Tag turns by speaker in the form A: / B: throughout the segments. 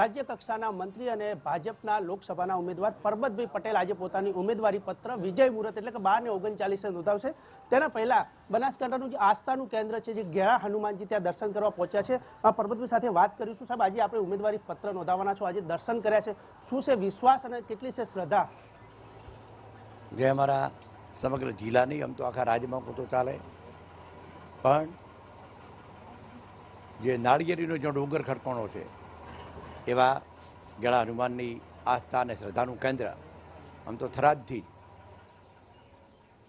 A: રાજ્ય કક્ષાના મંત્રી અને ભાજપના લોકસભાના ઉમેદવાર પરબતભાઈ પટેલ આજે પોતાની ઉમેદવારી પત્ર વિજય મુહૂર્ત એટલે કે 12:39 નોંધાવશે। તેના પહેલા બનાસકાંઠાનું જે આસ્થાનું કેન્દ્ર છે, જે ગેળા હનુમાનજી, ત્યાં દર્શન કરવા પહોંચ્યા છે। પરબતભાઈ સાથે વાત કરીશું। સાહેબ, આજે આપણે ઉમેદવારી પત્ર નોંધાવવાના છો, આજે દર્શન કર્યા છે, શું છે વિશ્વાસ અને કેટલી છે શ્રદ્ધા?
B: જે અમારા સમગ્ર જિલ્લા નહીં, આમ તો આખા રાજ્યમાં કહું તો ચાલે, પણ જે નાળિયેરીનો જે ડુંગર ખડકોણો છે એવા ગેળા હનુમાનની આસ્થા અને શ્રદ્ધાનું કેન્દ્ર આમ તો થરાદથી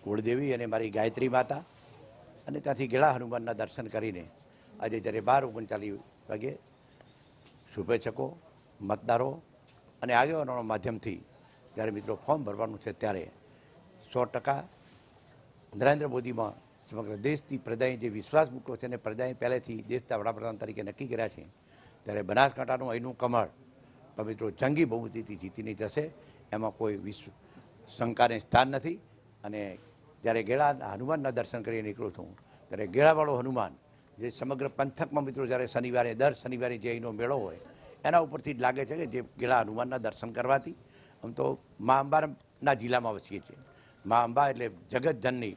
B: કુળદેવી અને મારી ગાયત્રી માતા અને ત્યાંથી ગેળા હનુમાનના દર્શન કરીને આજે જ્યારે 12:39 વાગે શુભેચ્છકો, મતદારો અને આગેવાનોના માધ્યમથી જ્યારે મિત્રો ફોર્મ ભરવાનું છે, ત્યારે 100% નરેન્દ્ર મોદીમાં સમગ્ર દેશની પ્રજાએ જે વિશ્વાસ મૂક્યો છે અને પ્રજાએ પહેલેથી દેશના વડાપ્રધાન તરીકે નક્કી કર્યા છે, ત્યારે બનાસકાંઠાનું અહીંનું કમળ મિત્રો જંગી બહુમતીથી જીતીને જશે, એમાં કોઈ શંકાને સ્થાન નથી। અને જ્યારે ગેળા હનુમાનના દર્શન કરીને નીકળું છું, ત્યારે ગેળાવાળો હનુમાન જે સમગ્ર પંથકમાં મિત્રો જ્યારે શનિવારે દર શનિવારે જે અહીંનો મેળો હોય એના ઉપરથી જ લાગે છે કે જે ગેળા હનુમાનના દર્શન કરવાથી આમ તો મા અંબાના જિલ્લામાં વસીએ છીએ। મા અંબા એટલે જગતજનની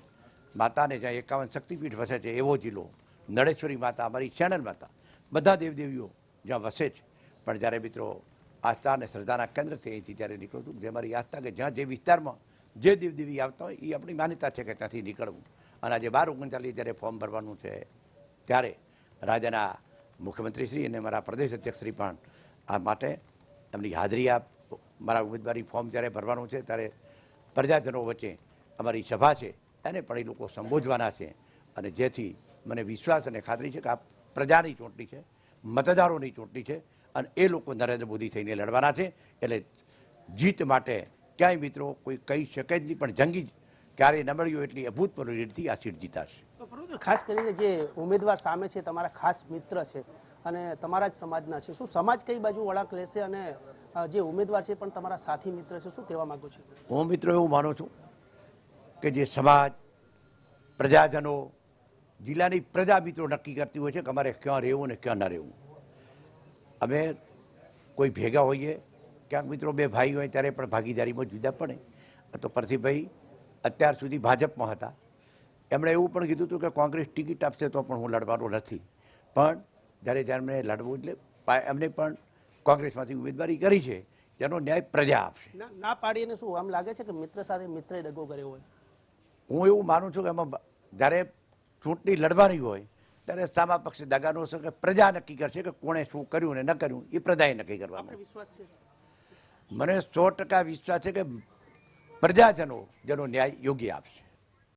B: માતાને જ્યાં 51 શક્તિપીઠ વસે છે એવો જિલ્લો, નળેશ્વરી માતા, અમારી ચેનલ માતા, બધા દેવદેવીઓ જ્યાં વસે છે। પણ જ્યારે મિત્રો આસ્થા અને શ્રદ્ધાના કેન્દ્રથી અહીંથી જ્યારે નીકળું છું, જે મારી આસ્થા કે જ્યાં જે વિસ્તારમાં જે દેવદેવી આવતા હોય એ આપણી માન્યતા છે કે ત્યાંથી નીકળવું। અને આજે 12:39 જ્યારે ફોર્મ ભરવાનું છે, ત્યારે રાજ્યના મુખ્યમંત્રીશ્રી અને મારા પ્રદેશ અધ્યક્ષશ્રી પણ આ માટે એમની હાજરી મારા ઉમેદવારી ફોર્મ જ્યારે ભરવાનું છે ત્યારે પ્રજાજનો વચ્ચે અમારી સભા છે એને પણ એ લોકો સંબોધવાના છે। અને જેથી મને વિશ્વાસ અને ખાતરી છે કે આ પ્રજાની ચૂંટણી છે, મતદારોની ચૂંટણી છે અને એ લોકો નરેન્દ્ર મોદી થઈને લડવાના છે। એટલે જીત માટે ક્યાંય મિત્રો કોઈ કહી શકે જ નહીં, પણ જંગી ક્યારેય ન મળ્યું એટલી અભૂતપૂર્વ રીતથી આ સીટ જીતાશે।
A: ખાસ કરીને જે ઉમેદવાર સામે છે તમારા ખાસ મિત્ર છે અને તમારા જ સમાજના છે, શું સમાજ કઈ બાજુ વળાંક લેશે અને જે ઉમેદવાર છે પણ તમારા સાથી મિત્ર છે, શું કહેવા માંગુ છો?
B: હું મિત્રો એવું માનું છું કે જે સમાજ, પ્રજાજનો, જિલ્લાની પ્રજા મિત્રો નક્કી કરતી હોય છે કે અમારે ક્યાં રહેવું ને ક્યાં ન રહેવું। અમે કોઈ ભેગા હોઈએ, ક્યાંક મિત્રો બે ભાઈ હોય ત્યારે પણ ભાગીદારીમાં જુદા પડે। તો પ્રતિભાઈ અત્યાર સુધી ભાજપમાં હતા, એમણે એવું પણ કીધું હતું કે કોંગ્રેસ ટિકિટ આપશે તો પણ હું લડવાનો નથી, પણ જ્યારે એમણે લડવું એટલે એમને પણ કોંગ્રેસમાંથી ઉમેદવારી કરી છે, જેનો ન્યાય પ્રજા આપશે।
A: ના પાડીને શું આમ લાગે છે કે મિત્ર સાથે મિત્રે દગો કર્યો હોય?
B: હું એવું માનું છું કે એમાં જ્યારે ચૂંટણી લડવાની હોય ત્યારે સામા પક્ષે દગા ન શકે, પ્રજા નક્કી કરશે કે કોણે શું કર્યું ને ન કર્યું, એ પ્રજાએ નક્કી કરવાનું।
A: વિશ્વાસ છે,
B: મને 100% વિશ્વાસ છે કે પ્રજાજનો જેનો ન્યાય યોગ્ય આપશે।